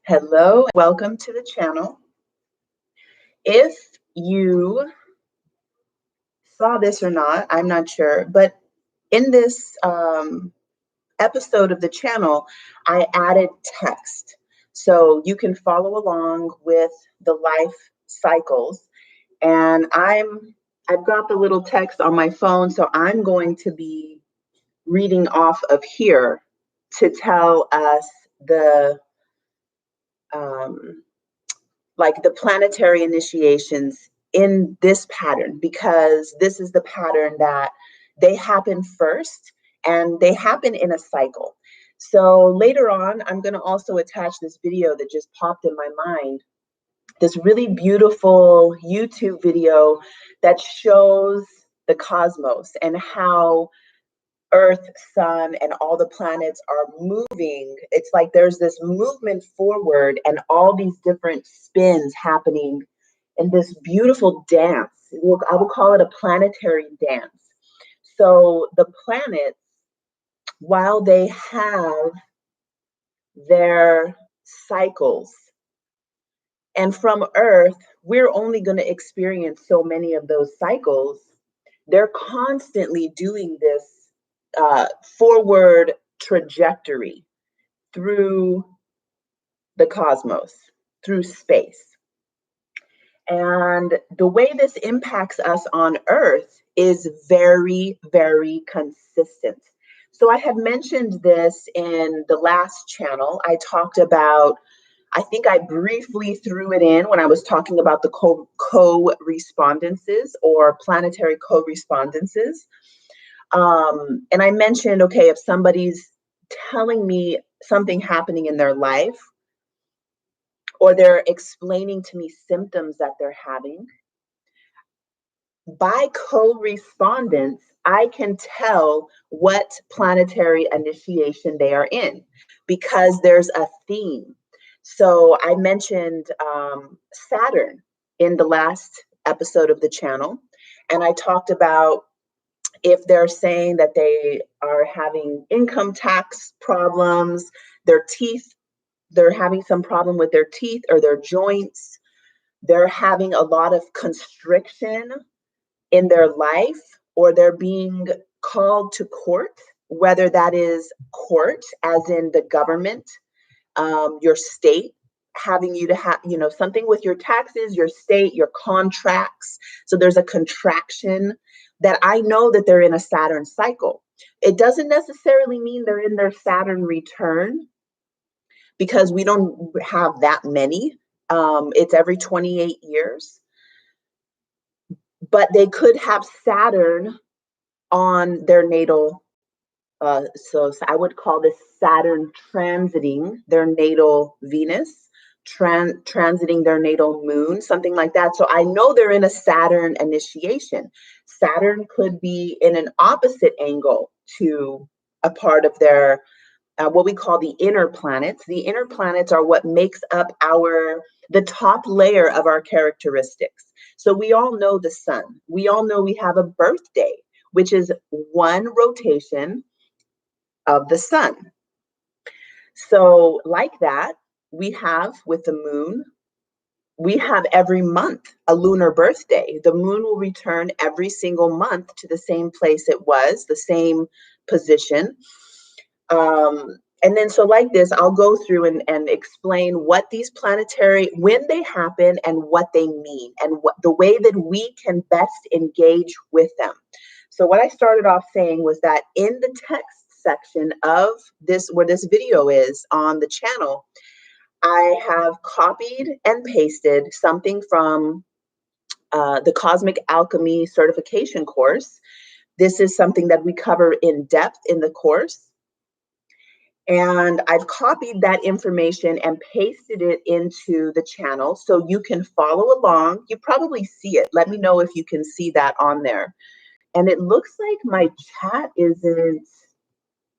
Hello, welcome to the channel. If you saw this or not, I'm not sure, but in this episode of the channel, I added text. So you can follow along with the life cycles. And I've got the little text on my phone, so I'm going to be reading off of here to tell us the like the planetary initiations in this pattern, because this is the pattern that they happen first and they happen in a cycle. So later on, I'm going to also attach this video that just popped in my mind, this really beautiful YouTube video that shows the cosmos and how Earth, Sun, and all the planets are moving. It's like there's this movement forward and all these different spins happening in this beautiful dance. I would call it a planetary dance. So the planets, while they have their cycles, and from Earth, we're only going to experience so many of those cycles, they're constantly doing this forward trajectory through the cosmos, through space. And the way this impacts us on Earth is very, very consistent. So I had mentioned this in the last channel. I talked about, I think I briefly threw it in when I was talking about the co-respondences or planetary co-respondences. And I mentioned, okay, if somebody's telling me something happening in their life, or they're explaining to me symptoms that they're having, by co-respondence, I can tell what planetary initiation they are in because there's a theme. So I mentioned Saturn in the last episode of the channel, and I talked about if they're saying that they are having income tax problems, their teeth, they're having some problem with their teeth or their joints, they're having a lot of constriction in their life, or they're being called to court, whether that is court as in the government, your state, having you to have, something with your taxes, your state, your contracts. So there's a contraction that I know that they're in a Saturn cycle. It doesn't necessarily mean they're in their Saturn return because we don't have that many. It's every 28 years. But they could have Saturn on their natal. So I would call this Saturn transiting their natal Venus, transiting their natal moon, something like that. So I know they're in a Saturn initiation. Saturn could be in an opposite angle to a part of their, what we call the inner planets. The inner planets are what makes up the top layer of our characteristics. So we all know the sun. We all know we have a birthday, which is one rotation of the sun. So like that, we have with the moon, we have every month a lunar birthday. The moon will return every single month to the same place it was, the same position. And then so like this, I'll go through and explain what these planetary, when they happen and what they mean and what the way that we can best engage with them. So what I started off saying was that in the text section of this, where this video is on the channel, I have copied and pasted something from the Cosmic Alchemy certification course. This is something that we cover in depth in the course. And I've copied that information and pasted it into the channel so you can follow along. You probably see it. Let me know if you can see that on there. And it looks like my chat isn't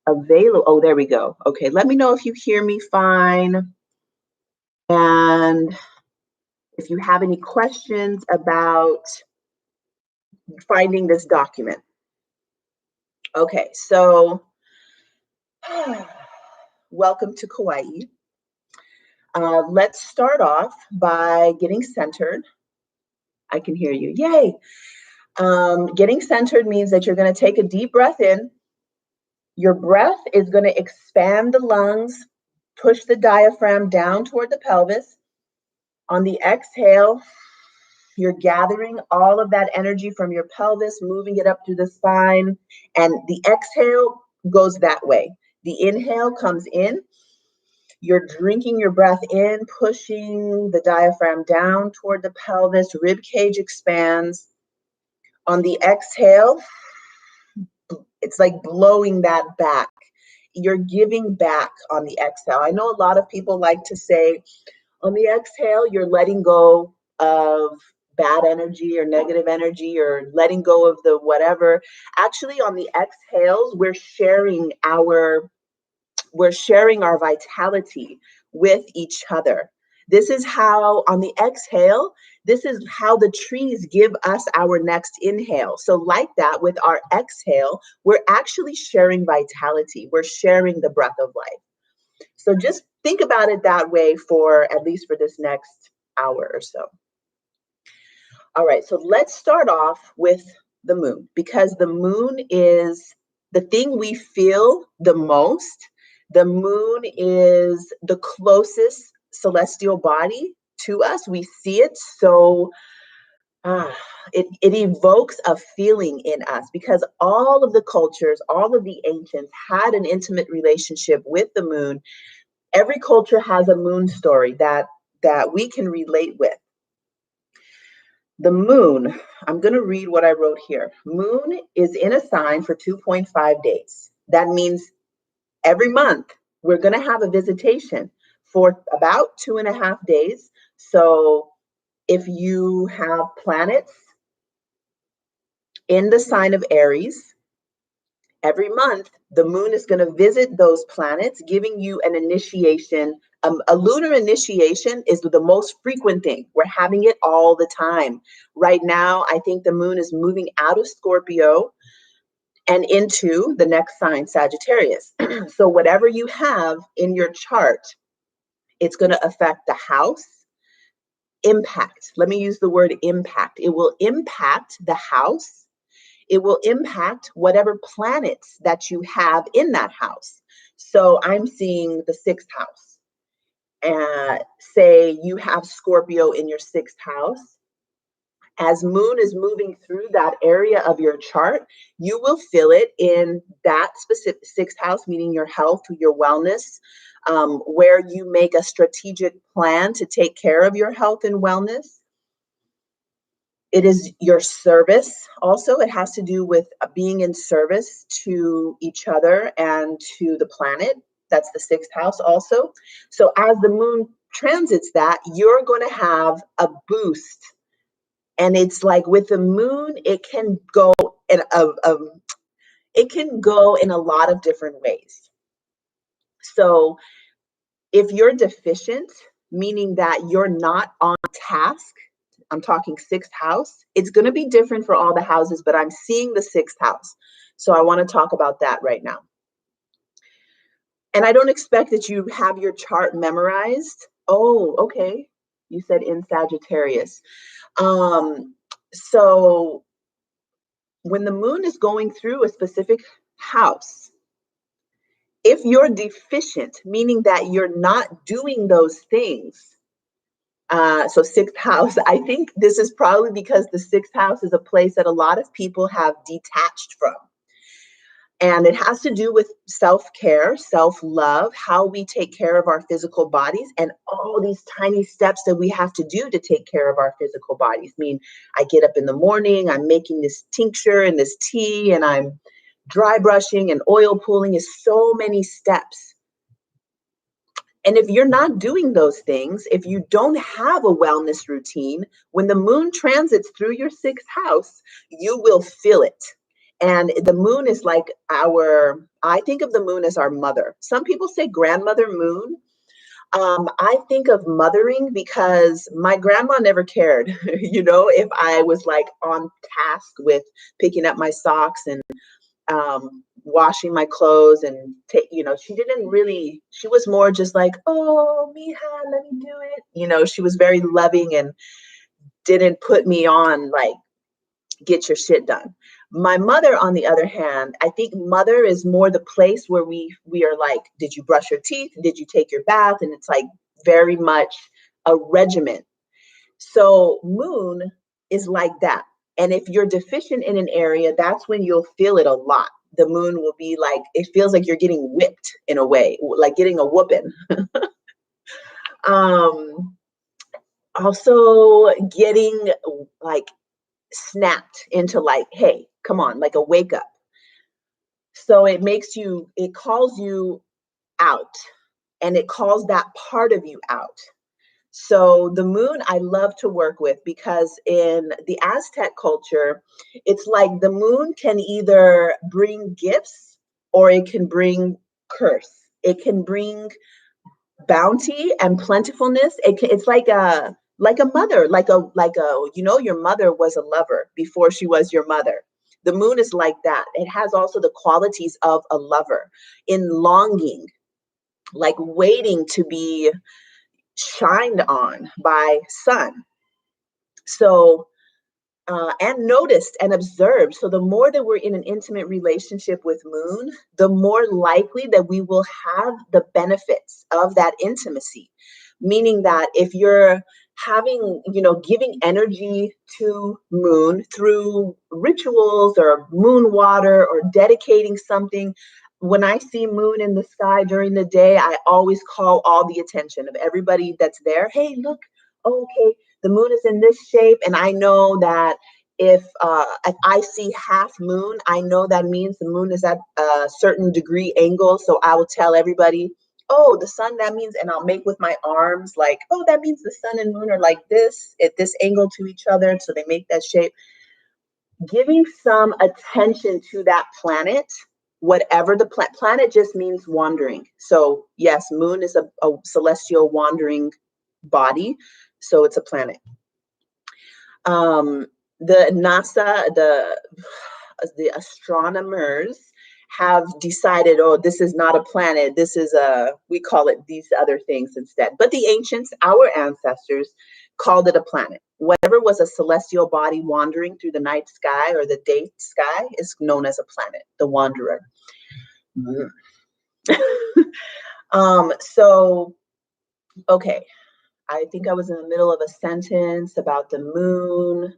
available. Oh, there we go. Okay, let me know if you hear me fine. And if you have any questions about finding this document. Okay, so welcome to Kauai. Let's start off by getting centered. I can hear you. Yay. Getting centered means that you're going to take a deep breath in. Your breath is going to expand the lungs, push the diaphragm down toward the pelvis. On the exhale, you're gathering all of that energy from your pelvis, moving it up through the spine, and the exhale goes that way. The inhale comes in. You're drinking your breath in, pushing the diaphragm down toward the pelvis, rib cage expands. On the exhale, it's like blowing that back. You're giving back on the exhale. I know a lot of people like to say, on the exhale, you're letting go of bad energy or negative energy or letting go of the whatever. Actually, on the exhales, we're sharing our vitality with each other. This is how, on the exhale, this is how the trees give us our next inhale. So like that, with our exhale, we're actually sharing vitality. We're sharing the breath of life. So just think about it that way for at least for this next hour or so. All right, so let's start off with the moon, because the moon is the thing we feel the most. The moon is the closest celestial body to us. We see it, so it evokes a feeling in us, because all of the cultures, all of the ancients had an intimate relationship with the moon. Every culture has a moon story that we can relate with. The moon, I'm going to read what I wrote here. Moon is in a sign for 2.5 days. That means every month we're going to have a visitation for about 2.5 days. So if you have planets in the sign of Aries, every month the moon is going to visit those planets, giving you an initiation. A lunar initiation is the most frequent thing. We're having it all the time. Right now, I think the moon is moving out of Scorpio and into the next sign, Sagittarius. So whatever you have in your chart, it's going to affect the house. Impact. Let me use the word impact. It will impact the house. It will impact whatever planets that you have in that house. So I'm seeing the 6th house. Say you have Scorpio in your 6th house. As moon is moving through that area of your chart, you will feel it in that specific 6th house, meaning your health, your wellness, where you make a strategic plan to take care of your health and wellness. It is your service. Also, it has to do with being in service to each other and to the planet. That's the 6th house also. So as the moon transits that, you're going to have a boost. And it's like with the moon, it can go in a lot of different ways. So if you're deficient, meaning that you're not on task, I'm talking 6th house, it's going to be different for all the houses, but I'm seeing the 6th house. So I want to talk about that right now. And I don't expect that you have your chart memorized. Oh, okay. You said in Sagittarius. So when the moon is going through a specific house, if you're deficient, meaning that you're not doing those things, so 6th house, I think this is probably because the 6th house is a place that a lot of people have detached from. And it has to do with self-care, self-love, how we take care of our physical bodies, and all these tiny steps that we have to do to take care of our physical bodies. I mean, I get up in the morning, I'm making this tincture and this tea, and I'm dry brushing and oil pulling. Is so many steps. And if you're not doing those things, if you don't have a wellness routine, when the moon transits through your 6th house, you will feel it. And the moon is like I think of the moon as our mother. Some people say grandmother moon. I think of mothering because my grandma never cared, if I was like on task with picking up my socks and washing my clothes and she was more just like, oh, mija, let me do it. She was very loving and didn't put me on like, get your shit done. My mother, on the other hand, I think mother is more the place where we are like, did you brush your teeth? Did you take your bath? And it's like very much a regimen. So moon is like that. And if you're deficient in an area, that's when you'll feel it a lot. The moon will be like, it feels like you're getting whipped in a way, like getting a whooping. Also getting like snapped into like, hey, come on, like a wake up. So it calls you out, and it calls that part of you out. So the moon I love to work with, because in the Aztec culture, it's like the moon can either bring gifts or it can bring curse. It can bring bounty and plentifulness. It's like a mother, like a your mother was a lover before she was your mother. The moon is like that. It has also the qualities of a lover in longing, like waiting to be shined on by sun. So and noticed and observed. So the more that we're in an intimate relationship with moon, the more likely that we will have the benefits of that intimacy. Meaning that if you're having, giving energy to moon through rituals or moon water or dedicating something, when I see moon in the sky during the day, I always call all the attention of everybody that's there. Hey, look, okay, the moon is in this shape, and I know that if I see half moon, I know that means the moon is at a certain degree angle. So I will tell everybody, oh, the sun, that means, and I'll make with my arms like, oh, that means the sun and moon are like this at this angle to each other. So they make that shape. Giving some attention to that planet, whatever the planet just means wandering. So yes, moon is a celestial wandering body. So it's a planet. The NASA, the astronomers have decided, oh, this is not a planet. This is we call it these other things instead. But the ancients, our ancestors, called it a planet. Whatever was a celestial body wandering through the night sky or the day sky is known as a planet, the wanderer. So, okay. I think I was in the middle of a sentence about the moon,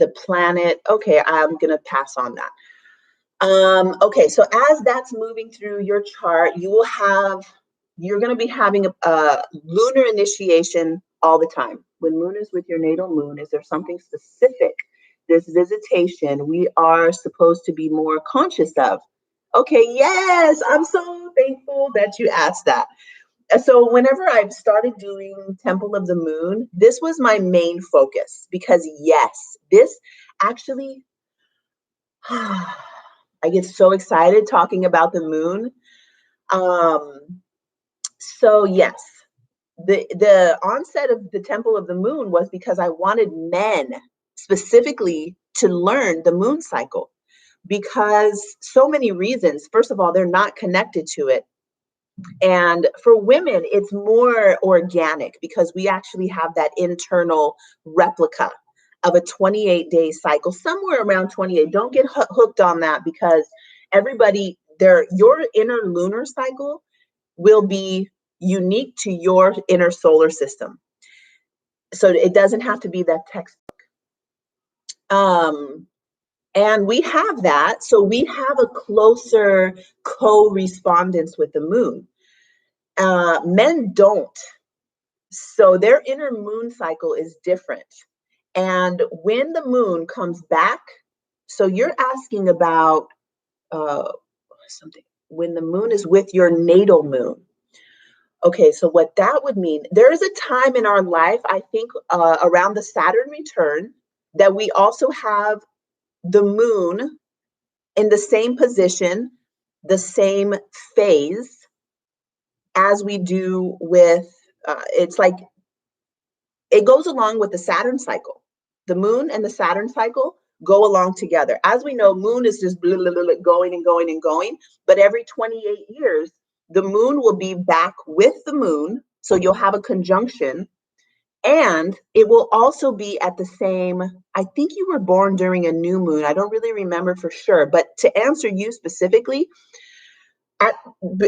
the planet. Okay, I'm going to pass on that. Okay, so as that's moving through your chart, you're going to be having a lunar initiation all the time. When moon is with your natal moon, is there something specific, this visitation, we are supposed to be more conscious of? Okay, yes, I'm so thankful that you asked that. So whenever I've started doing Temple of the Moon, this was my main focus, because yes, this actually, I get so excited talking about the moon. So yes, the onset of the Temple of the Moon was because I wanted men specifically to learn the moon cycle, because so many reasons. First of all, they're not connected to it. And for women, it's more organic because we actually have that internal replica of a 28-day cycle, somewhere around 28. Don't get hooked on that, because your inner lunar cycle will be unique to your inner solar system. So it doesn't have to be that textbook. And we have that. So we have a closer co-respondence with the moon. Men don't. So their inner moon cycle is different. And when the moon comes back, so you're asking about something, when the moon is with your natal moon. Okay, so what that would mean, there is a time in our life, I think around the Saturn return, that we also have the moon in the same position, the same phase as we do with, it's like, it goes along with the Saturn cycle. The moon and the Saturn cycle go along together. As we know, moon is just blah, blah, blah, going and going and going, but every 28 years, the moon will be back with the moon, so you'll have a conjunction, and it will also be at the same, I think you were born during a new moon, I don't really remember for sure, but to answer you specifically,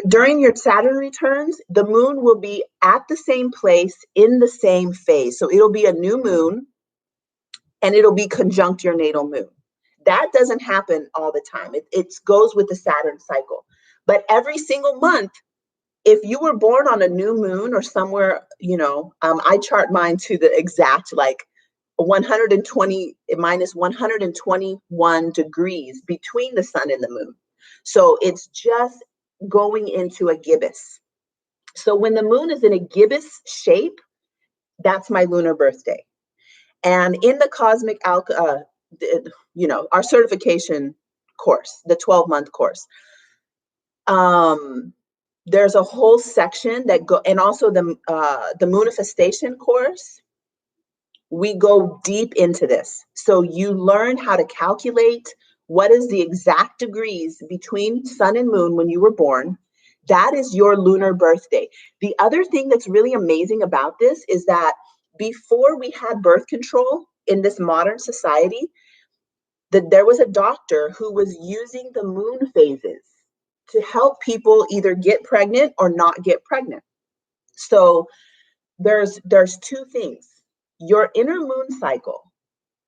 during your Saturn returns, the moon will be at the same place in the same phase. So it'll be a new moon and it'll be conjunct your natal moon. That doesn't happen all the time. It goes with the Saturn cycle. But every single month, if you were born on a new moon or somewhere, I chart mine to the exact 120 minus 121 degrees between the sun and the moon. So it's just going into a gibbous. So when the moon is in a gibbous shape, that's my lunar birthday. And in the cosmic our certification course, the 12-month course, there's a whole section and also the manifestation course, we go deep into this. So you learn how to calculate what is the exact degrees between sun and moon when you were born. That is your lunar birthday. The other thing that's really amazing about this is that before we had birth control in this modern society, there was a doctor who was using the moon phases to help people either get pregnant or not get pregnant. So there's two things. Your inner moon cycle,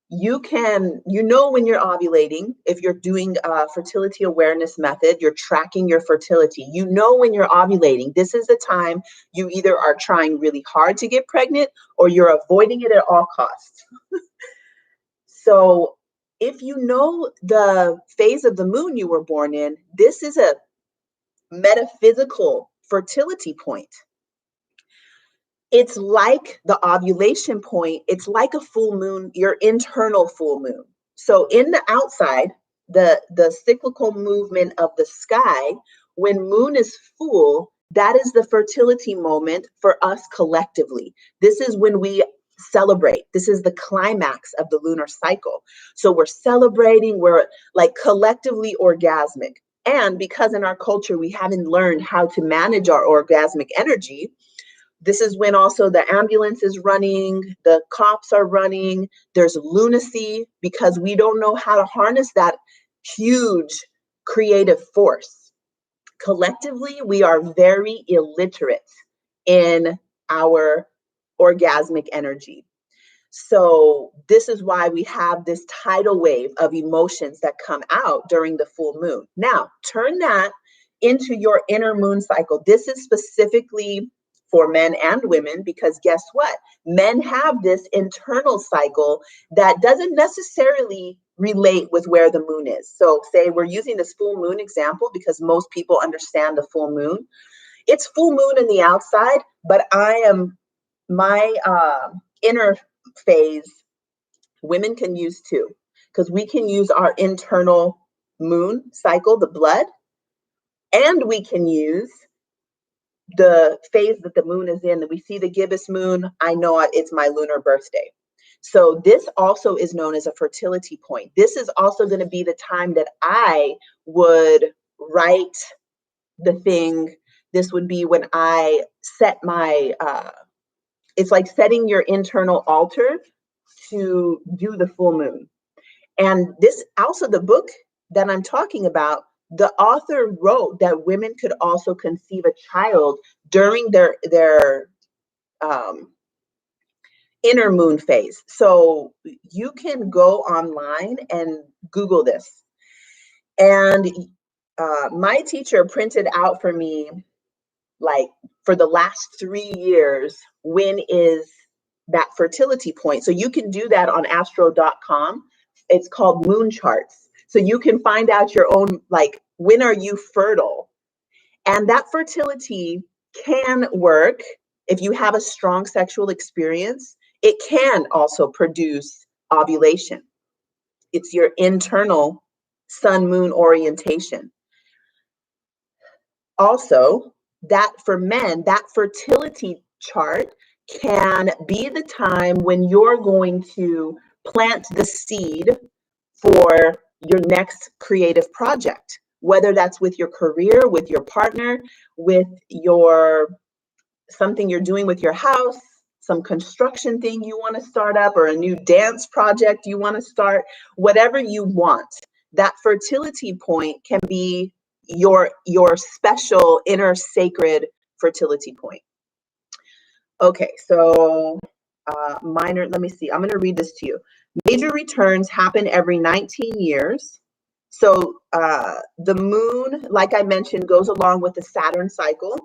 when you're ovulating, if you're doing a fertility awareness method, you're tracking your fertility. When you're ovulating, this is the time you either are trying really hard to get pregnant or you're avoiding it at all costs. So if you know the phase of the moon you were born in, this is a metaphysical fertility point. It's like the ovulation point. It's like a full moon, your internal full moon. So in the outside, the cyclical movement of the sky, when moon is full, that is the fertility moment for us collectively. This is when we celebrate. This is the climax of the lunar cycle. So we're celebrating, we're like collectively orgasmic. And because in our culture, we haven't learned how to manage our orgasmic energy, this is when also the ambulance is running, the cops are running, there's lunacy because we don't know how to harness that huge creative force. Collectively, we are very illiterate in our orgasmic energy. So this is why we have this tidal wave of emotions that come out during the full moon. Now, turn that into your inner moon cycle. This is specifically for men and women, because guess what? Men have this internal cycle that doesn't necessarily relate with where the moon is. So say we're using this full moon example because most people understand the full moon. It's full moon in the outside, but my inner phase, women can use too, because we can use our internal moon cycle, the blood, and we can use the phase that the moon is in. That we see the gibbous moon, I know it's my lunar birthday. So this also is known as a fertility point. This is also going to be the time that I would write the thing. This would be when I set my, it's like setting your internal altar to do the full moon. And this also, the book that I'm talking about, the author wrote that women could also conceive a child during their inner moon phase. So you can go online and Google this. And my teacher printed out for me, like for the last 3 years, when is that fertility point. So you can do that on astro.com. It's called moon charts. So you can find out your own, like, when are you fertile? And that fertility can work if you have a strong sexual experience. It can also produce ovulation. It's your internal sun-moon orientation. Also, that for men, that fertility chart can be the time when you're going to plant the seed for your next creative project, whether that's with your career, with your partner, with your something you're doing with your house, some construction thing you want to start up, or a new dance project you want to start, whatever you want. That fertility point can be your special inner sacred fertility point. Okay, so minor, let me see. I'm going to read this to you. Major returns happen every 19 years. So the moon, like I mentioned, goes along with the Saturn cycle.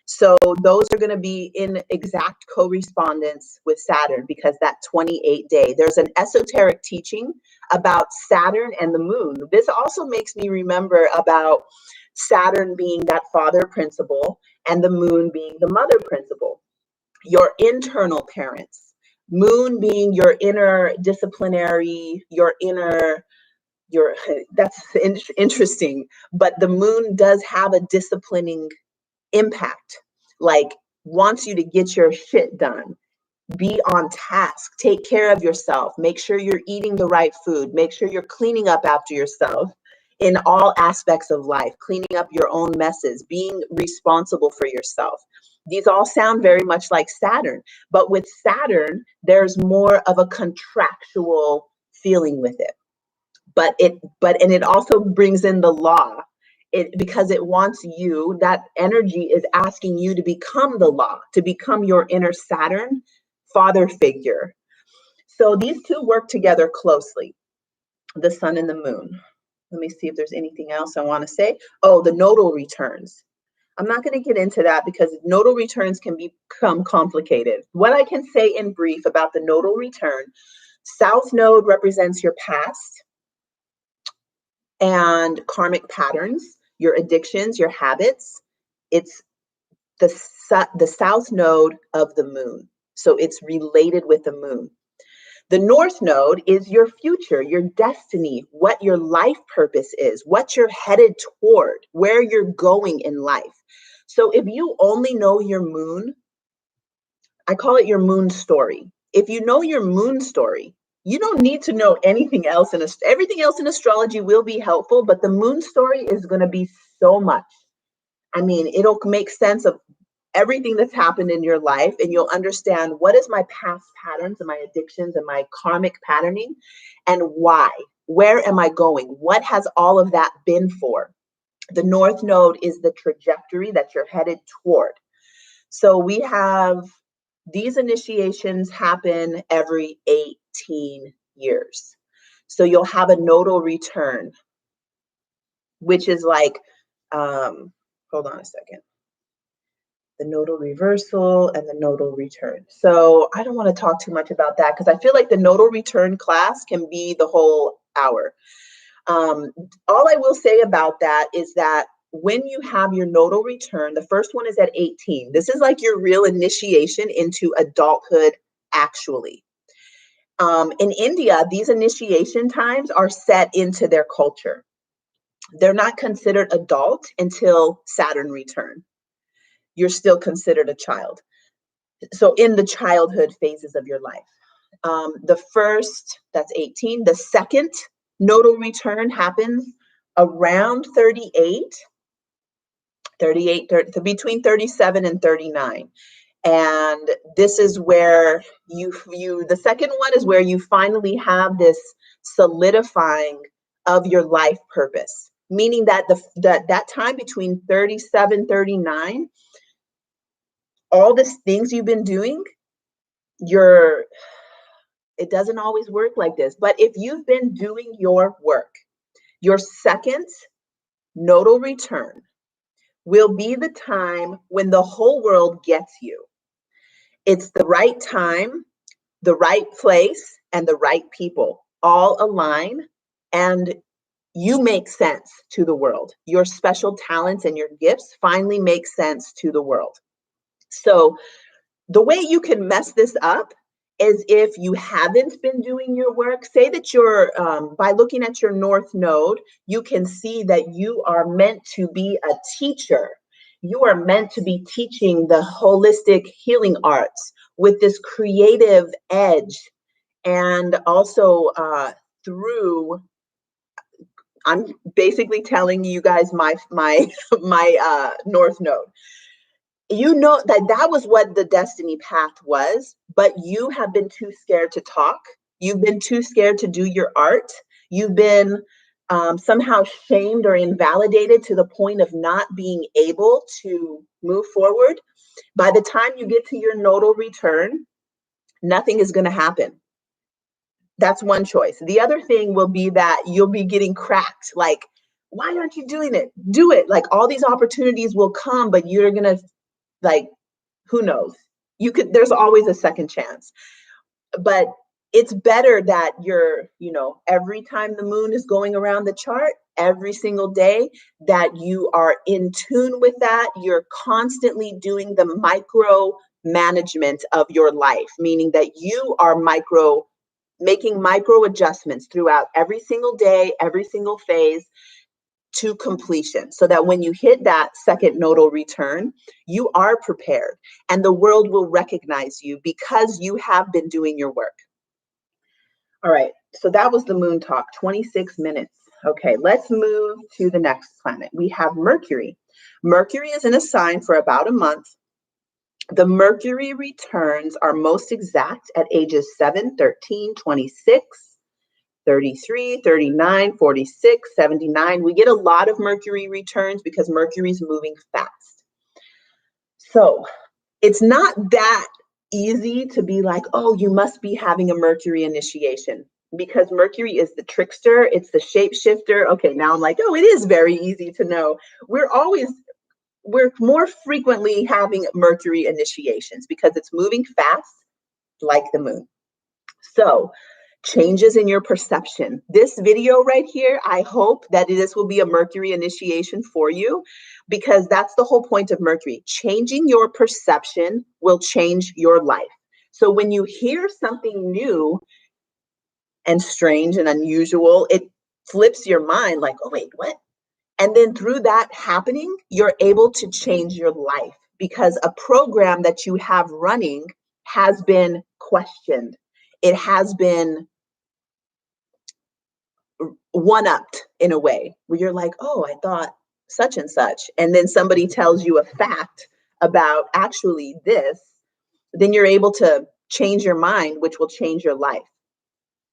So those are going to be in exact correspondence with Saturn, because that 28-day, there's an esoteric teaching about Saturn and the moon. This also makes me remember about Saturn being that father principle and the moon being the mother principle, your internal parents. Moon being your inner disciplinary, your inner, that's interesting, but the moon does have a disciplining impact, like wants you to get your shit done, be on task, take care of yourself, make sure you're eating the right food, make sure you're cleaning up after yourself in all aspects of life, cleaning up your own messes, being responsible for yourself. These all sound very much like Saturn, but with Saturn, there's more of a contractual feeling with it. But it also brings in the law. Because it wants you, that energy is asking you to become the law, to become your inner Saturn father figure. So these two work together closely, the sun and the moon. Let me see if there's anything else I want to say. Oh, the nodal returns. I'm not going to get into that because nodal returns can become complicated. What I can say in brief about the nodal return, South Node represents your past and karmic patterns, your addictions, your habits. It's the South Node of the moon. So it's related with the moon. The North Node is your future, your destiny, what your life purpose is, what you're headed toward, where you're going in life. So if you only know your moon, I call it your moon story. If you know your moon story, you don't need to know anything else. Everything else in astrology will be helpful, but the moon story is going to be so much. I mean, it'll make sense of everything that's happened in your life, and you'll understand what is my past patterns and my addictions and my karmic patterning, and why. Where am I going? What has all of that been for? The North Node is the trajectory that you're headed toward. So we have these initiations happen every 18 years. So you'll have a nodal return, which is like, hold on a second. The nodal reversal and the nodal return. So I don't want to talk too much about that because I feel like the nodal return class can be the whole hour. All I will say about that is that when you have your nodal return, the first one is at 18. This is like your real initiation into adulthood, actually. In India, these initiation times are set into their culture. They're not considered adult until Saturn return. You're still considered a child. So in the childhood phases of your life. The first, that's 18. The second nodal return happens around 38, between 37 and 39. And this is where the second one is where you finally have this solidifying of your life purpose, meaning that that time between 37, 39, all these things you've been doing, it doesn't always work like this. But if you've been doing your work, your second nodal return will be the time when the whole world gets you. It's the right time, the right place, and the right people all align, and you make sense to the world. Your special talents and your gifts finally make sense to the world. So the way you can mess this up is if you haven't been doing your work. Say that you're, by looking at your North Node, you can see that you are meant to be a teacher. You are meant to be teaching the holistic healing arts with this creative edge, and also through I'm basically telling you guys my North Node. You know that was what the destiny path was, but you have been too scared to talk. You've been too scared to do your art. You've been somehow shamed or invalidated to the point of not being able to move forward. By the time you get to your nodal return, nothing is going to happen. That's one choice. The other thing will be that you'll be getting cracked. Like, why aren't you doing it? Do it. Like, all these opportunities will come, but you're going to, like, who knows? There's always a second chance. But it's better that you're, every time the moon is going around the chart, every single day, that you are in tune with that. You're constantly doing the micro management of your life, meaning that you are making micro adjustments throughout every single day, every single phase, to completion, so that when you hit that second nodal return, you are prepared and the world will recognize you because you have been doing your work. All right, so that was the moon talk, 26 minutes. Okay, let's move to the next planet. We have Mercury. Mercury is in a sign for about a month. The Mercury returns are most exact at ages 7, 13, 26, 33, 39, 46, 79. We get a lot of Mercury returns because Mercury's moving fast. So it's not that easy to be like, oh, you must be having a Mercury initiation, because Mercury is the trickster, it's the shapeshifter. Okay, now I'm like, oh, it is very easy to know. We're more frequently having Mercury initiations because it's moving fast like the moon. So changes in your perception. This video right here, I hope that this will be a Mercury initiation for you, because that's the whole point of Mercury. Changing your perception will change your life. So when you hear something new and strange and unusual, it flips your mind like, oh, wait, what? And then through that happening, you're able to change your life because a program that you have running has been questioned. It has been one-upped in a way where you're like, oh, I thought such and such. And then somebody tells you a fact about actually this, then you're able to change your mind, which will change your life.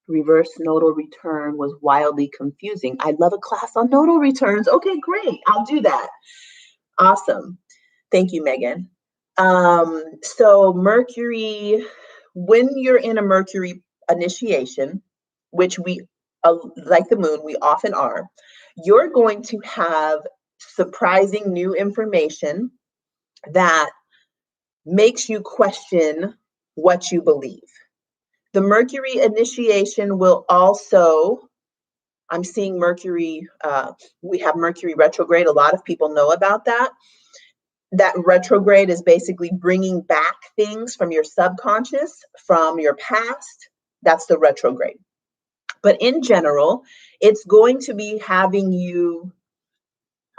Reverse nodal return was wildly confusing. I'd love a class on nodal returns. Okay, great. I'll do that. Awesome. Thank you, Megan. So Mercury, when you're in a Mercury initiation, which we, like the moon, we often are, you're going to have surprising new information that makes you question what you believe. The Mercury initiation will also, I'm seeing Mercury, we have Mercury retrograde. A lot of people know about that. That retrograde is basically bringing back things from your subconscious, from your past. That's the retrograde. But in general, it's going to be having you,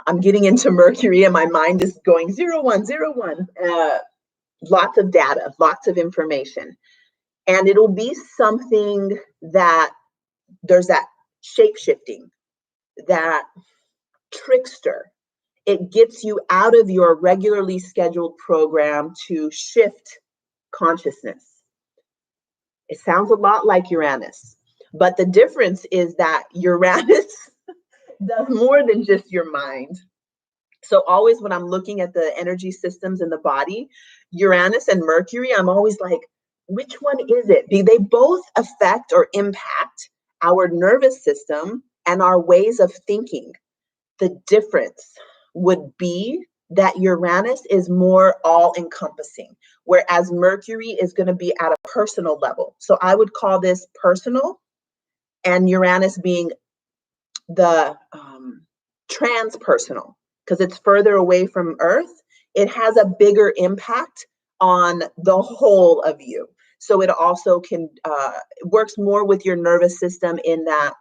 I'm getting into Mercury and my mind is going 0101, lots of data, lots of information. And it'll be something that there's that shape-shifting, that trickster. It gets you out of your regularly scheduled program to shift consciousness. It sounds a lot like Uranus, but the difference is that Uranus does more than just your mind. So always when I'm looking at the energy systems in the body, Uranus and Mercury, I'm always like, which one is it? They both affect or impact our nervous system and our ways of thinking. The difference would be that Uranus is more all-encompassing, whereas Mercury is going to be at a personal level. So I would call this personal, and Uranus being the transpersonal, because it's further away from Earth. It has a bigger impact on the whole of you. So it also can works more with your nervous system in that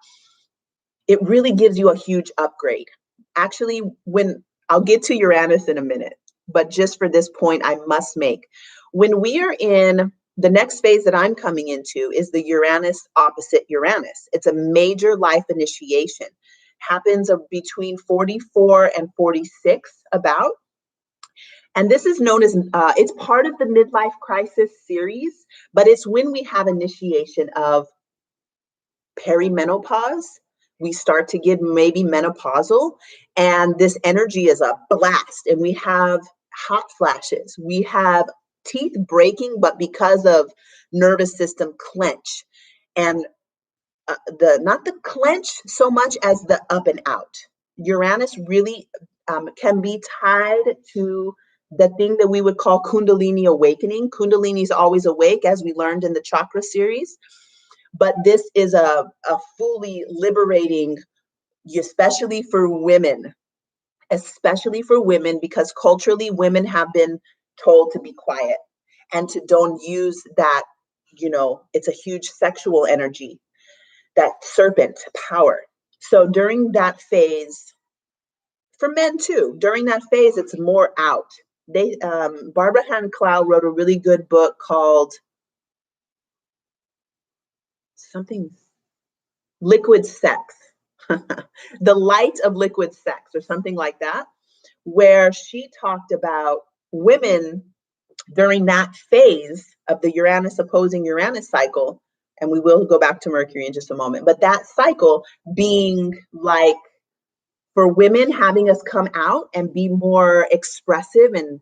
it really gives you a huge upgrade. Actually, when I'll get to Uranus in a minute, but just for this point, I must make, when we are in the next phase that I'm coming into is the Uranus opposite Uranus. It's a major life initiation. happens between 44 and 46 about. And this is known as, it's part of the midlife crisis series, but it's when we have initiation of perimenopause. We start to get maybe menopausal, and this energy is a blast, and we have hot flashes. We have teeth breaking, but because of nervous system clench, and not the clench so much as the up and out. Uranus really can be tied to the thing that we would call Kundalini awakening. Kundalini is always awake, as we learned in the chakra series. But this is a fully liberating, especially for women, because culturally women have been told to be quiet and to don't use that, it's a huge sexual energy, that serpent power. So during that phase, for men too, during that phase, it's more out. Barbara Hand Clow wrote a really good book called something liquid sex, the light of liquid sex, or something like that, where she talked about women during that phase of the Uranus opposing Uranus cycle. And we will go back to Mercury in just a moment, but that cycle being like, for women, having us come out and be more expressive and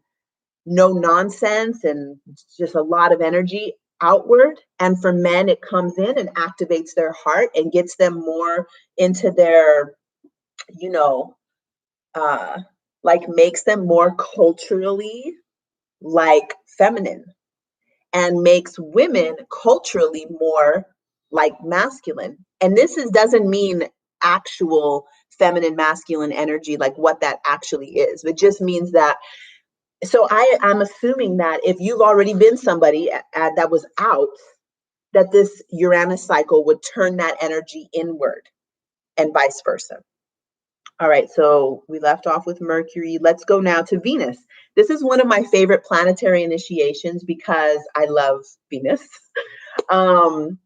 no nonsense and just a lot of energy outward. And for men, it comes in and activates their heart and gets them more into their, makes them more culturally like feminine, and makes women culturally more like masculine. And this doesn't mean actual feminine masculine energy, like what that actually is. It just means that, so I'm assuming that if you've already been somebody that was out, that this Uranus cycle would turn that energy inward and vice versa. All right, so we left off with Mercury. Let's go now to Venus. This is one of my favorite planetary initiations because I love Venus. And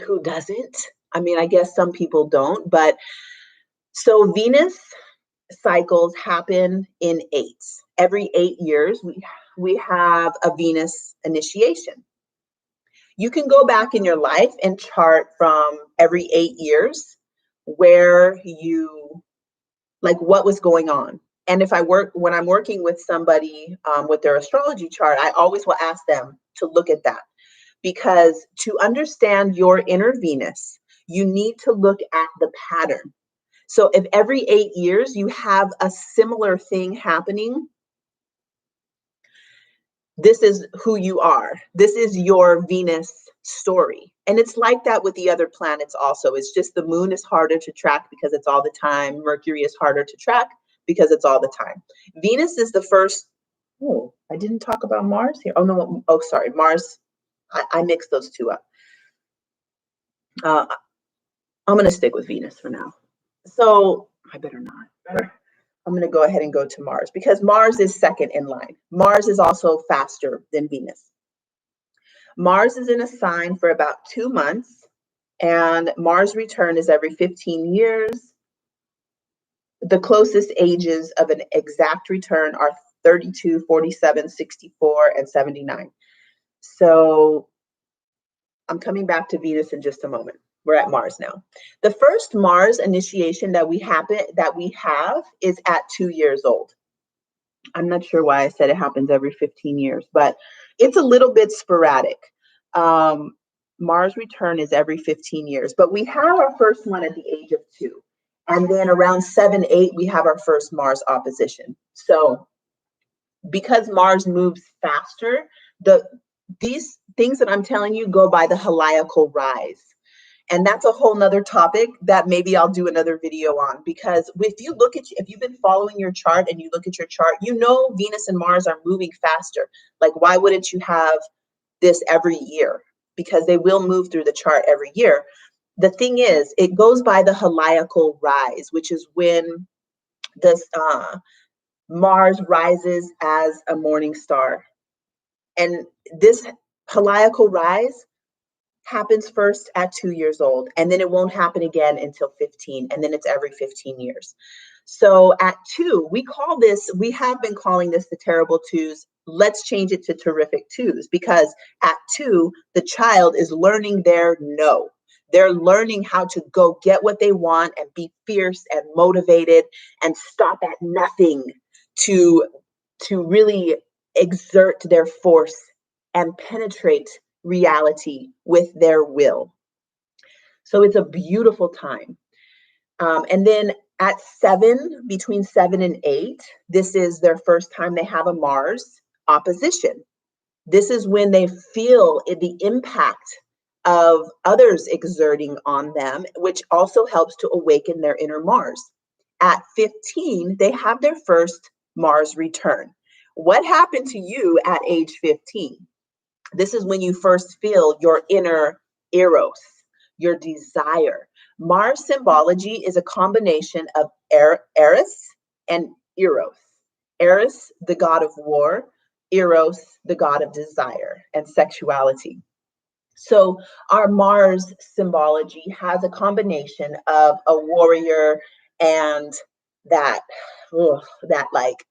who doesn't? I mean, I guess some people don't, but so Venus cycles happen in eights. Every 8 years, we have a Venus initiation. You can go back in your life and chart from every 8 years where you, like, what was going on. And when I'm working with somebody with their astrology chart, I always will ask them to look at that, because to understand your inner Venus, you need to look at the pattern. So if every 8 years you have a similar thing happening, this is who you are. This is your Venus story. And it's like that with the other planets also. It's just the moon is harder to track because it's all the time. Mercury is harder to track because it's all the time. Venus is the first. Oh, I didn't talk about Mars here. Oh, no. Oh, sorry. Mars. I mixed those two up. I'm going to stick with Venus for now. So I better not. I'm going to go ahead and go to Mars, because Mars is second in line. Mars is also faster than Venus. Mars is in a sign for about 2 months, and Mars return is every 15 years. The closest ages of an exact return are 32, 47, 64, and 79. So I'm coming back to Venus in just a moment. We're at Mars now. The first Mars initiation that we have is at 2 years old. I'm not sure why I said it happens every 15 years, but it's a little bit sporadic. Mars return is every 15 years, but we have our first one at the age of 2. And then around 7, 8, we have our first Mars opposition. So because Mars moves faster, these things that I'm telling you go by the heliacal rise. And that's a whole nother topic that maybe I'll do another video on, because if you've been following your chart and you look at your chart, Venus and Mars are moving faster. Like, why wouldn't you have this every year? Because they will move through the chart every year. The thing is, it goes by the heliacal rise, which is when this Mars rises as a morning star. And this heliacal rise happens first at 2 years old, and then it won't happen again until 15, and then it's every 15 years. So at 2, we have been calling this the terrible twos. Let's change it to terrific twos, because at 2, the child is learning their no. They're learning how to go get what they want and be fierce and motivated and stop at nothing to really exert their force and penetrate reality with their will. So it's a beautiful time. And then at 7, between 7 and 8, this is their first time they have a Mars opposition. This is when they feel the impact of others exerting on them, which also helps to awaken their inner Mars. At 15, they have their first Mars return. What happened to you at age 15? This is when you first feel your inner eros, your desire. Mars symbology is a combination of Eris and Eros. Eris, the god of war, Eros, the god of desire and sexuality. So our Mars symbology has a combination of a warrior and that like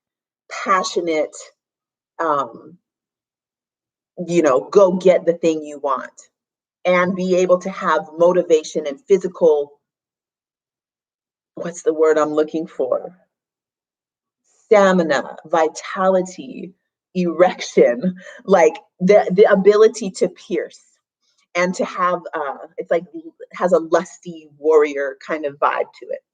passionate, go get the thing you want, and be able to have motivation and physical, what's the word I'm looking for? Stamina, vitality, erection, like the ability to pierce and to have, it's like, has a lusty warrior kind of vibe to it.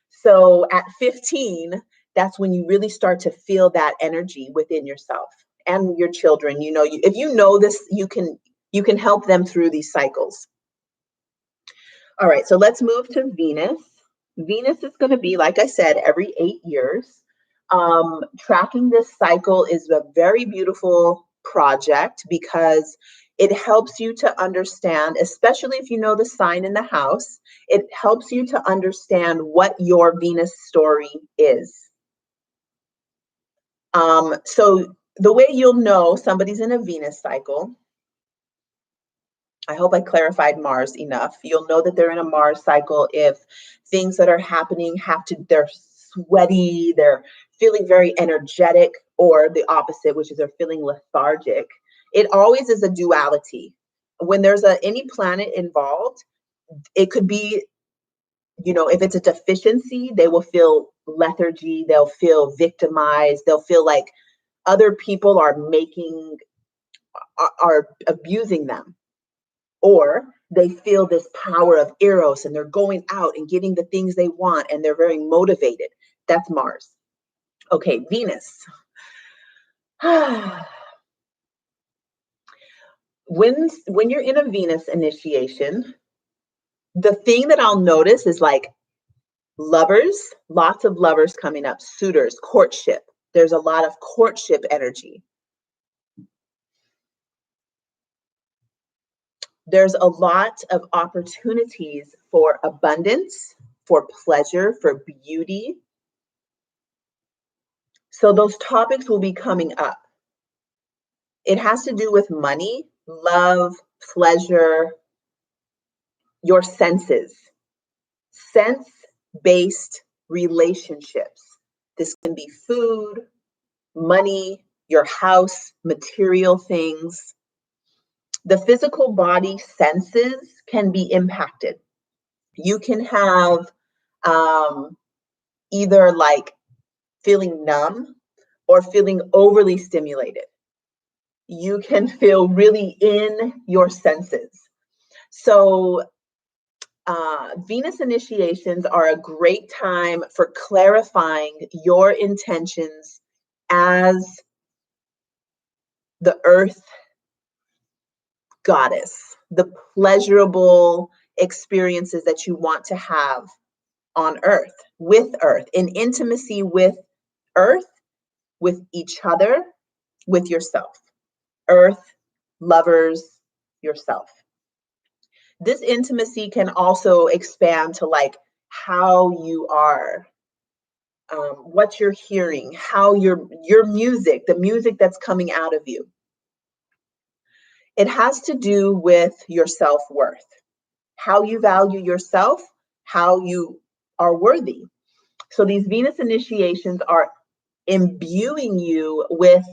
So at 15, that's when you really start to feel that energy within yourself and your children. If you know this, you can help them through these cycles. All right, so let's move to Venus. Venus is going to be, like I said, every 8 years. Tracking this cycle is a very beautiful project because it helps you to understand, especially if you know the sign in the house, it helps you to understand what your Venus story is. So the way you'll know somebody's in a Venus cycle, I hope I clarified Mars enough. You'll know that they're in a Mars cycle if things that are happening they're sweaty, they're feeling very energetic, or the opposite, which is they're feeling lethargic. It always is a duality. When there's any planet involved, it could be, if it's a deficiency, they will feel lethargy, they'll feel victimized, they'll feel like other people are abusing them. Or they feel this power of Eros and they're going out and getting the things they want and they're very motivated. That's Mars. Okay, Venus. When you're in a Venus initiation, the thing that I'll notice is like lovers, lots of lovers coming up, suitors, courtship. There's a lot of courtship energy. There's a lot of opportunities for abundance, for pleasure, for beauty. So those topics will be coming up. It has to do with money, love, pleasure, your senses, sense-based relationships. This can be food, money, your house, material things. The physical body senses can be impacted. You can have either like feeling numb or feeling overly stimulated. You can feel really in your senses. So Venus initiations are a great time for clarifying your intentions as the earth goddess, the pleasurable experiences that you want to have on earth, with earth, in intimacy with earth, with each other, with yourself. Earth, lovers, yourself. This intimacy can also expand to like how you are, what you're hearing, how your music, the music that's coming out of you. It has to do with your self-worth, how you value yourself, how you are worthy. So these Venus initiations are imbuing you with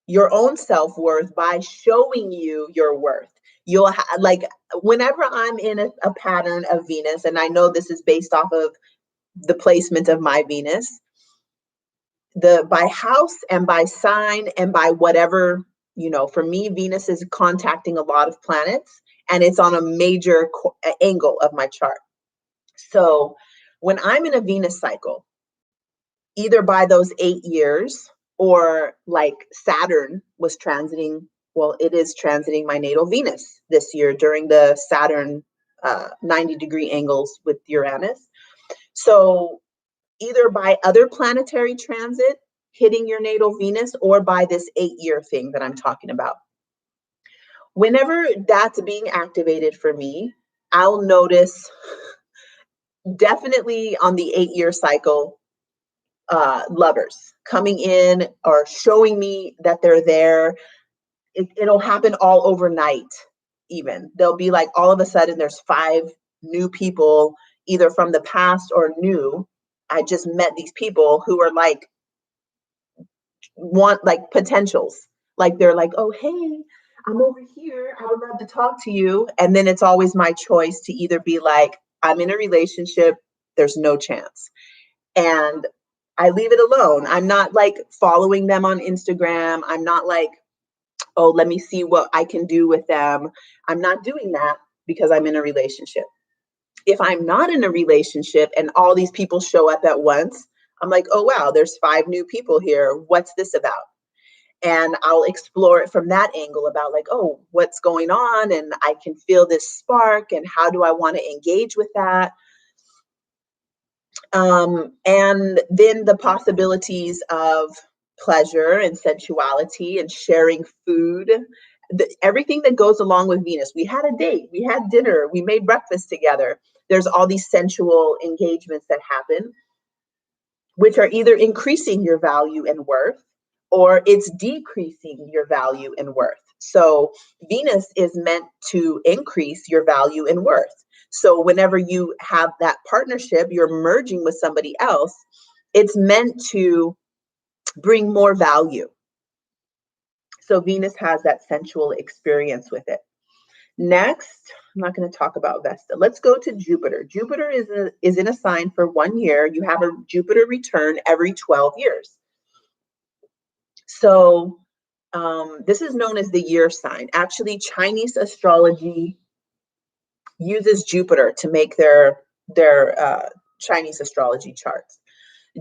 your own self-worth by showing you your worth. You'll like whenever I'm in a pattern of Venus, and I know this is based off of the placement of my Venus, by house and by sign and by whatever, for me, Venus is contacting a lot of planets and it's on a major angle of my chart. So when I'm in a Venus cycle, either by those 8 years or like Saturn was transiting, well, it is transiting my natal Venus this year during the Saturn 90-degree angles with Uranus. So either by other planetary transit hitting your natal Venus or by this 8-year thing that I'm talking about. Whenever that's being activated for me, I'll notice definitely on the 8-year cycle, lovers coming in or showing me that they're there. It'll happen all overnight. Even they'll be like, all of a sudden there's 5 new people, either from the past or new. I just met these people who are like, want like potentials. Like they're like, oh, hey, I'm over here, I would love to talk to you. And then it's always my choice to either be like, I'm in a relationship, there's no chance, and I leave it alone. I'm not like following them on Instagram. I'm not like, oh, let me see what I can do with them. I'm not doing that because I'm in a relationship. If I'm not in a relationship and all these people show up at once, I'm like, oh, wow, there's 5 new people here. What's this about? And I'll explore it from that angle about like, oh, what's going on? And I can feel this spark. And how do I want to engage with that? And then the possibilities of pleasure and sensuality and sharing food, everything that goes along with Venus. We had a date, we had dinner, we made breakfast together. There's all these sensual engagements that happen, which are either increasing your value and worth, or it's decreasing your value and worth. So Venus is meant to increase your value and worth. So whenever you have that partnership, you're merging with somebody else, it's meant to bring more value. So Venus has that sensual experience with it. Next, I'm not going to talk about Vesta. Let's go to Jupiter. Jupiter is in a sign for 1 year. You have a Jupiter return every 12 years. So this is known as the year sign. Actually, Chinese astrology uses Jupiter to make their Chinese astrology charts.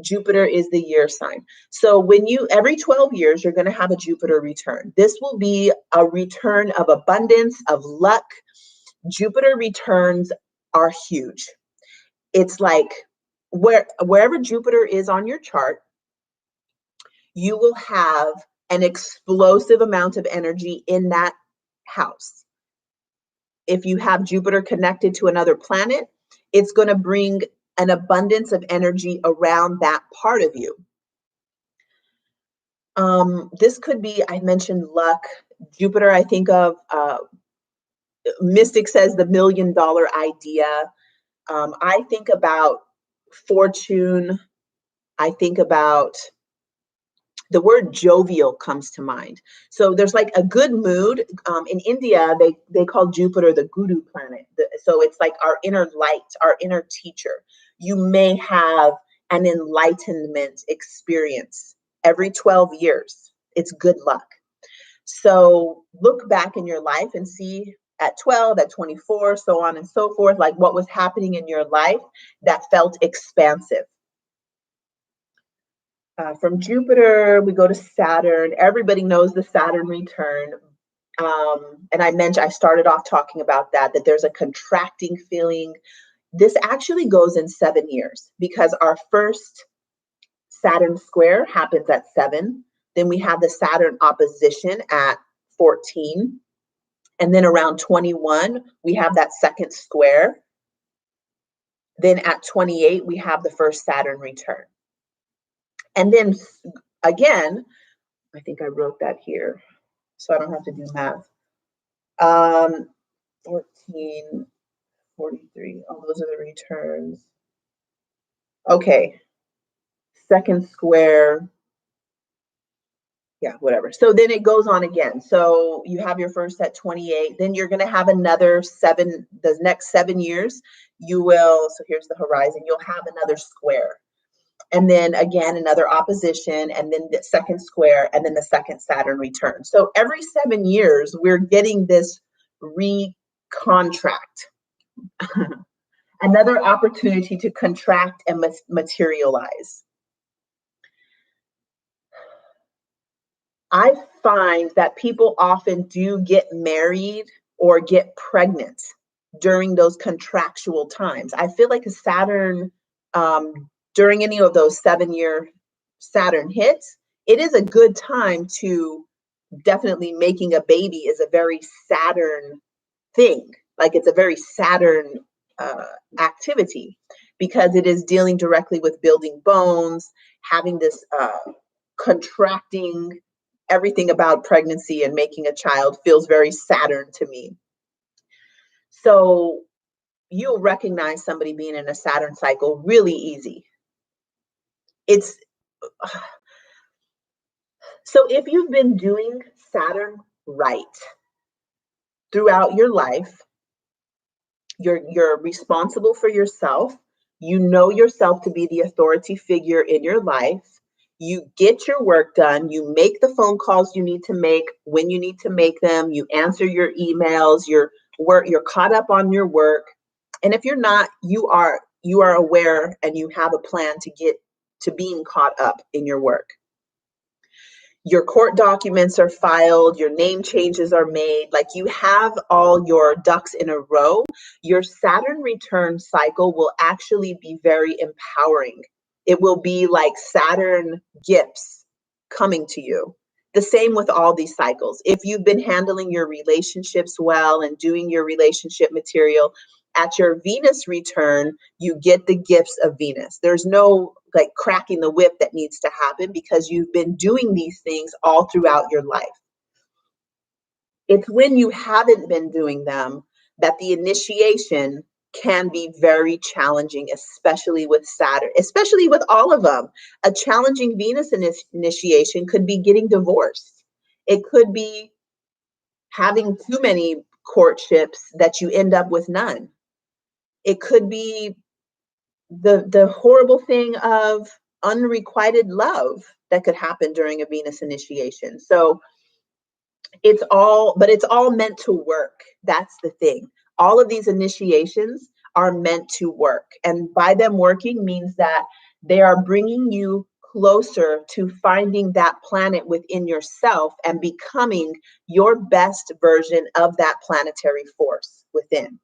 Jupiter is the year sign. So when every 12 years, you're going to have a Jupiter return. This will be a return of abundance, of luck. Jupiter returns are huge. It's like wherever Jupiter is on your chart, you will have an explosive amount of energy in that house. If you have Jupiter connected to another planet, it's going to bring an abundance of energy around that part of you. This could be, I mentioned luck. Jupiter, I think of, Mystic says the $1 million idea. I think about fortune. I think about, the word jovial comes to mind. So there's like a good mood. In India, they call Jupiter the Guru planet. So it's like our inner light, our inner teacher. You may have an enlightenment experience every 12 years. It's good luck. So look back in your life and see at 12, at 24, so on and so forth, like what was happening in your life that felt expansive. From Jupiter, we go to Saturn. Everybody knows the Saturn return. And I started off talking about that there's a contracting feeling. This actually goes in 7 years because our first Saturn square happens at 7. Then we have the Saturn opposition at 14. And then around 21, we have that second square. Then at 28, we have the first Saturn return. And then again, I think I wrote that here, so I don't have to do math. 14, 43. Oh, those are the returns. Okay. Second square. Yeah, whatever. So then it goes on again. So you have your first at 28, then you're going to have another the next 7 years, you will, so here's the horizon, you'll have another square. And then again, another opposition, and then the second square, and then the second Saturn return. So every 7 years, we're getting this recontract, another opportunity to contract and materialize. I find that people often do get married or get pregnant during those contractual times. I feel like a Saturn, during any of those 7-year Saturn hits, it is a good time to definitely making a baby is a very Saturn thing. Like it's a very Saturn activity because it is dealing directly with building bones, having this contracting. Everything about pregnancy and making a child feels very Saturn to me. So you'll recognize somebody being in a Saturn cycle really easy. It's so if you've been doing Saturn right throughout your life, you're responsible for yourself. You know yourself to be the authority figure in your life. You get your work done. You make the phone calls you need to make when you need to make them. You answer your emails, your work, you're caught up on your work. And if you're not, you are aware and you have a plan to get to being caught up in your work. Your court documents are filed, your name changes are made, like you have all your ducks in a row. Your Saturn return cycle will actually be very empowering. It will be like Saturn gifts coming to you. The same with all these cycles. If you've been handling your relationships well and doing your relationship material, at your Venus return, you get the gifts of Venus. There's no like cracking the whip that needs to happen because you've been doing these things all throughout your life. It's when you haven't been doing them that the initiation can be very challenging, especially with Saturn, especially with all of them. A challenging Venus initiation could be getting divorced. It could be having too many courtships that you end up with none. It could be the horrible thing of unrequited love that could happen during a Venus initiation. So it's all meant to work. That's the thing. All of these initiations are meant to work. And by them working means that they are bringing you closer to finding that planet within yourself and becoming your best version of that planetary force within.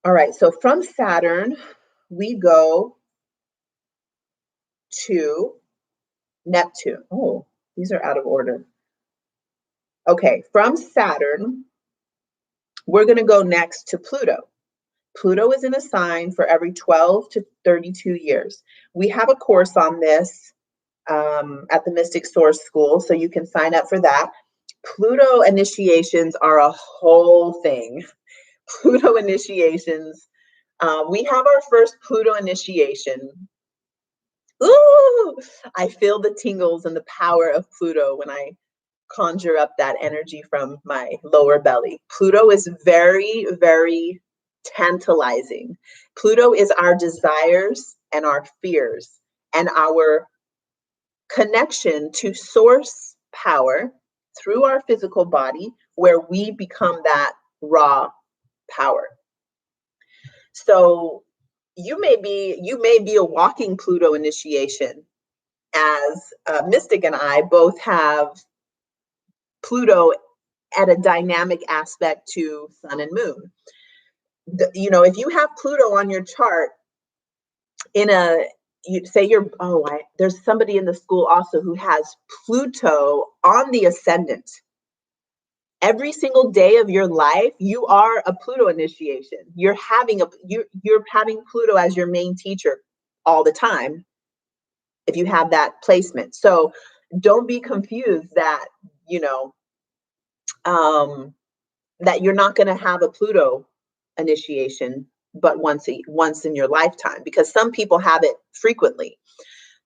All right, so from Saturn, we go to Neptune. Oh, these are out of order. Okay, from Saturn, we're going to go next to Pluto. Pluto is in a sign for every 12 to 32 years. We have a course on this at the Mystic Source School, so you can sign up for that. Pluto initiations are a whole thing. Pluto initiations. We have our first Pluto initiation. Ooh, I feel the tingles and the power of Pluto when I conjure up that energy from my lower belly. Pluto is very, very tantalizing. Pluto is our desires and our fears and our connection to source power through our physical body, where we become that raw power. So you may be a walking Pluto initiation, as Mystic and I both have Pluto at a dynamic aspect to Sun and Moon. If you have Pluto on your chart there's somebody in the school also who has Pluto on the ascendant. Every single day of your life, you are a Pluto initiation. You're having Pluto as your main teacher all the time if you have that placement. So don't be confused that, that you're not going to have a Pluto initiation, but once in your lifetime, because some people have it frequently.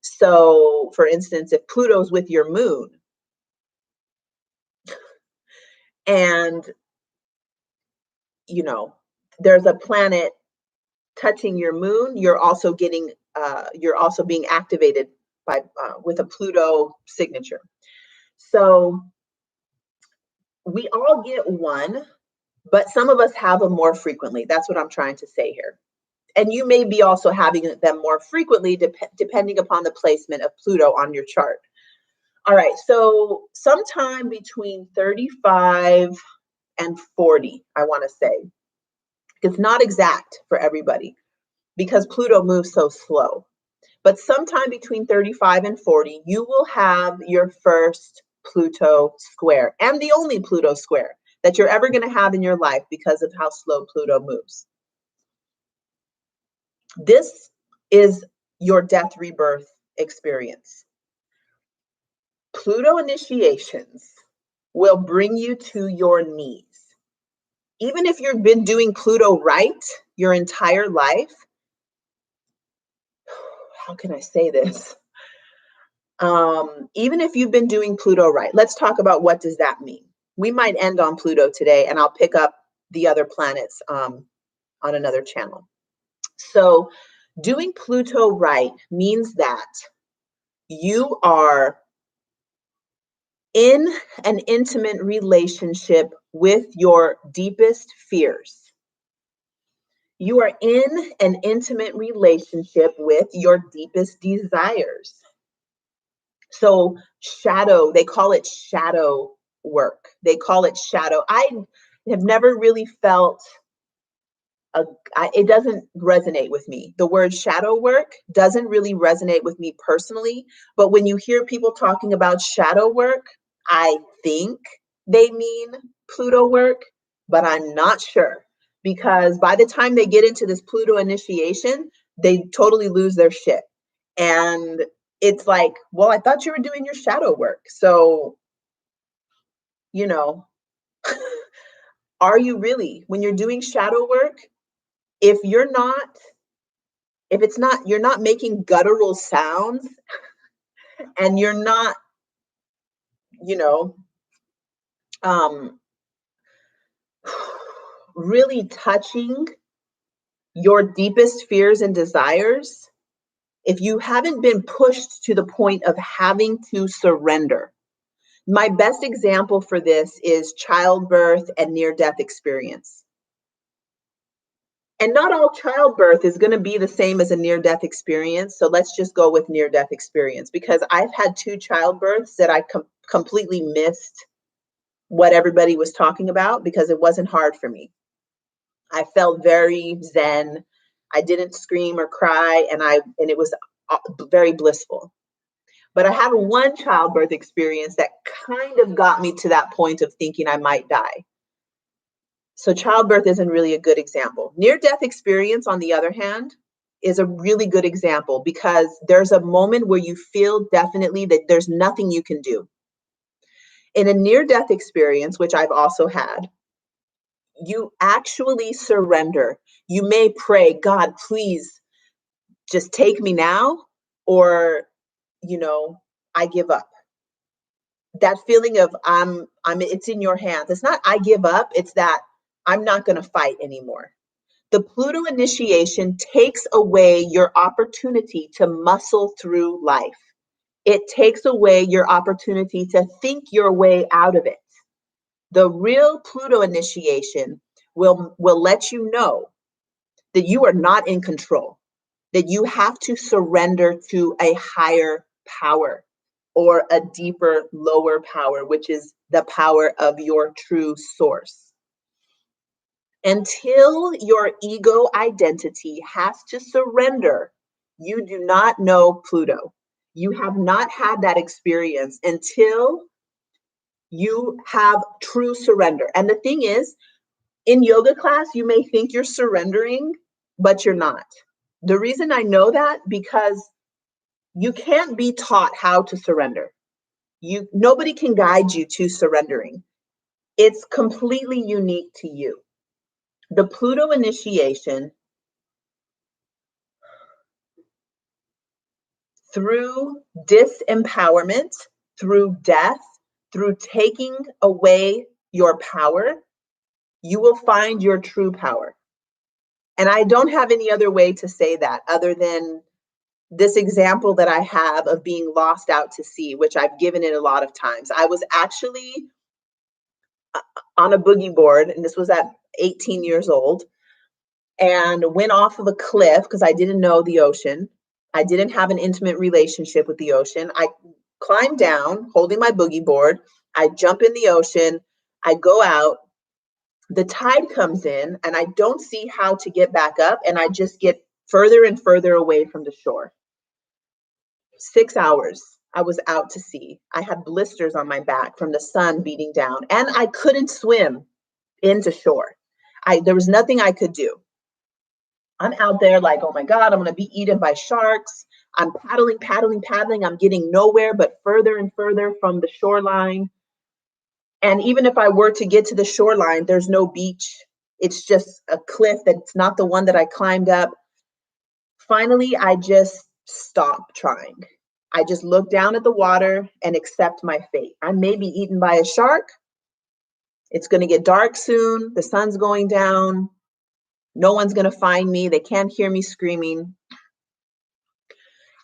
So, for instance, if Pluto's with your moon, and there's a planet touching your moon, you're also being activated by with a Pluto signature. So we all get one, but some of us have them more frequently. That's what I'm trying to say here. And you may be also having them more frequently depending upon the placement of Pluto on your chart. All right, so sometime between 35 and 40, I want to say. It's not exact for everybody because Pluto moves so slow. But sometime between 35 and 40, you will have your first Pluto square, and the only Pluto square that you're ever going to have in your life because of how slow Pluto moves. This is your death rebirth experience. Pluto initiations will bring you to your knees. Even if you've been doing Pluto right your entire life, how can I say this? Even if you've been doing Pluto right, let's talk about what does that mean. We might end on Pluto today, and I'll pick up the other planets on another channel. So doing Pluto right means that you are in an intimate relationship with your deepest fears. You are in an intimate relationship with your deepest desires. So they call it shadow work. They call it shadow. I have never really felt it doesn't resonate with me. The word shadow work doesn't really resonate with me personally. But when you hear people talking about shadow work, I think they mean Pluto work, but I'm not sure. Because by the time they get into this Pluto initiation, they totally lose their shit. And it's like, well, I thought you were doing your shadow work. So, are you really, when you're doing shadow work, if you're not making guttural sounds and you're not, really touching your deepest fears and desires, if you haven't been pushed to the point of having to surrender. My best example for this is childbirth and near-death experience. And not all childbirth is going to be the same as a near-death experience. So let's just go with near-death experience, because I've had 2 childbirths that I completely missed what everybody was talking about because it wasn't hard for me. I felt very zen. I didn't scream or cry, and it was very blissful. But I had one childbirth experience that kind of got me to that point of thinking I might die. So childbirth isn't really a good example. Near-death experience, on the other hand, is a really good example because there's a moment where you feel definitely that there's nothing you can do. In a near-death experience, which I've also had, you actually surrender. You may pray, God, please just take me now, or, I give up. That feeling of it's in your hands. It's not I give up, it's that I'm not going to fight anymore. The Pluto initiation takes away your opportunity to muscle through life. It takes away your opportunity to think your way out of it. The real Pluto initiation will let you know that you are not in control, that you have to surrender to a higher power or a deeper, lower power, which is the power of your true source. Until your ego identity has to surrender, you do not know Pluto. You have not had that experience until you have true surrender. And the thing is, in yoga class, you may think you're surrendering, but you're not. The reason I know that, because you can't be taught how to surrender. Nobody can guide you to surrendering. It's completely unique to you. The Pluto initiation, through disempowerment, through death, through taking away your power, you will find your true power. And I don't have any other way to say that other than this example that I have of being lost out to sea, which I've given it a lot of times. I was actually on a boogie board, and this was at 18 years old, and went off of a cliff because I didn't know the ocean. I didn't have an intimate relationship with the ocean. I climbed down holding my boogie board. I jump in the ocean. I go out. The tide comes in, and I don't see how to get back up, and I just get further and further away from the shore. 6 hours I was out to sea. I had blisters on my back from the sun beating down, and I couldn't swim into shore. There was nothing I could do. I'm out there like, oh my God, I'm going to be eaten by sharks. I'm paddling, paddling, paddling. I'm getting nowhere but further and further from the shoreline. And even if I were to get to the shoreline, there's no beach. It's just a cliff that's not the one that I climbed up. Finally, I just stopped trying. I just look down at the water and accept my fate. I may be eaten by a shark. It's going to get dark soon. The sun's going down. No one's going to find me. They can't hear me screaming.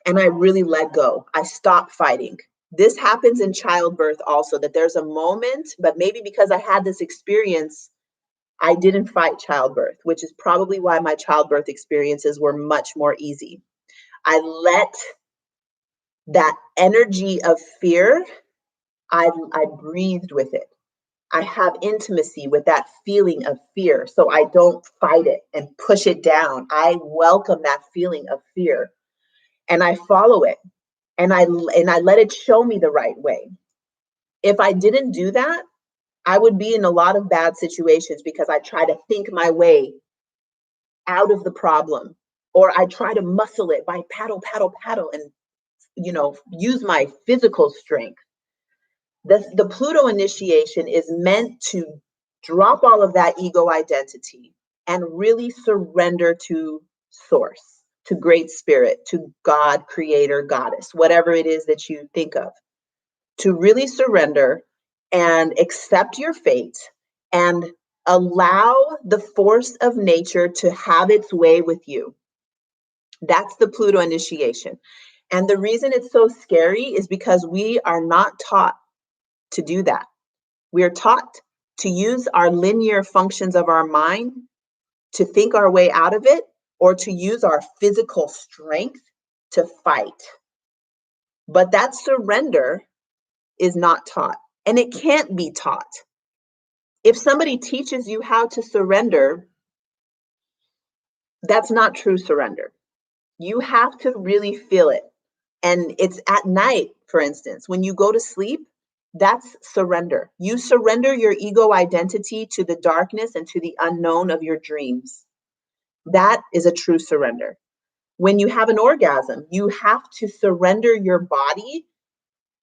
And I really let go. I stopped fighting. This happens in childbirth also, that there's a moment, but maybe because I had this experience, I didn't fight childbirth, which is probably why my childbirth experiences were much more easy. I let that energy of fear, I breathed with it. I have intimacy with that feeling of fear, so I don't fight it and push it down. I welcome that feeling of fear, and I follow it, and I let it show me the right way. If I didn't do that, I would be in a lot of bad situations because I try to think my way out of the problem, or I try to muscle it by paddle, paddle, paddle, and use my physical strength. The Pluto initiation is meant to drop all of that ego identity and really surrender to source, to great spirit, to God, creator, goddess, whatever it is that you think of, to really surrender and accept your fate and allow the force of nature to have its way with you. That's the Pluto initiation. And the reason it's so scary is because we are not taught to do that. We are taught to use our linear functions of our mind to think our way out of it, or to use our physical strength to fight. But that surrender is not taught, and it can't be taught. If somebody teaches you how to surrender, that's not true surrender. You have to really feel it. And it's at night, for instance, when you go to sleep, that's surrender. You surrender your ego identity to the darkness and to the unknown of your dreams. That is a true surrender. When you have an orgasm, you have to surrender your body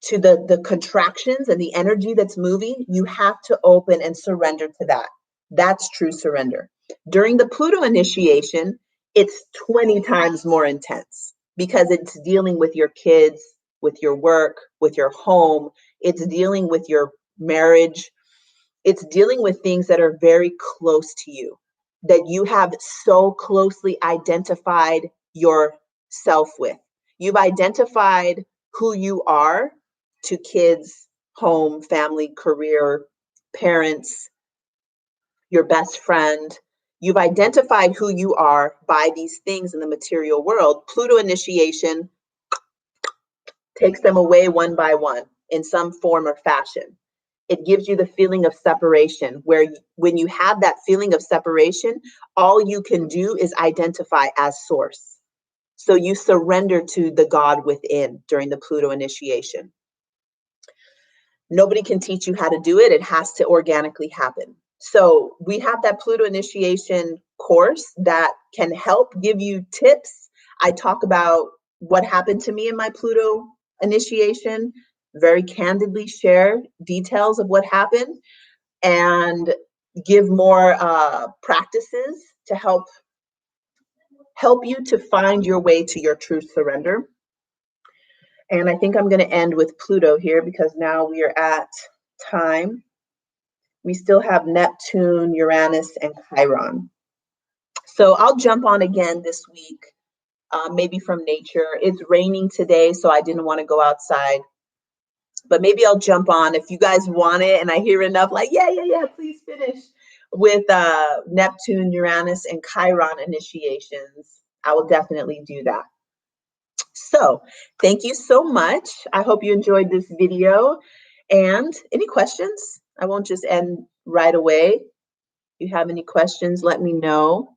to the contractions and the energy that's moving. You have to open and surrender to that. That's true surrender. During the Pluto initiation, it's 20 times more intense because it's dealing with your kids, with your work, with your home. It's dealing with your marriage. It's dealing with things that are very close to you, that you have so closely identified yourself with. You've identified who you are to kids, home, family, career, parents, your best friend. You've identified who you are by these things in the material world. Pluto initiation takes them away one by one in some form or fashion. It gives you the feeling of separation, where when you have that feeling of separation, all you can do is identify as source. So you surrender to the God within during the Pluto initiation. Nobody can teach you how to do it. It has to organically happen. So we have that Pluto initiation course that can help give you tips. I talk about what happened to me in my Pluto initiation, very candidly share details of what happened. and give more practices to help you to find your way to your true surrender. And I think I'm going to end with Pluto here because now we are at time. We still have Neptune, Uranus, and Chiron. So I'll jump on again this week, maybe from nature. It's raining today, so I didn't want to go outside. But maybe I'll jump on if you guys want it and I hear enough, like, yeah, please finish with Neptune, Uranus, and Chiron initiations. I will definitely do that. So thank you so much. I hope you enjoyed this video. And any questions? I won't just end right away. If you have any questions, let me know.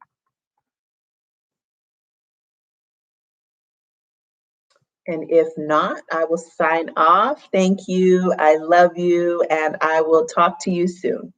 And if not, I will sign off. Thank you. I love you. And I will talk to you soon.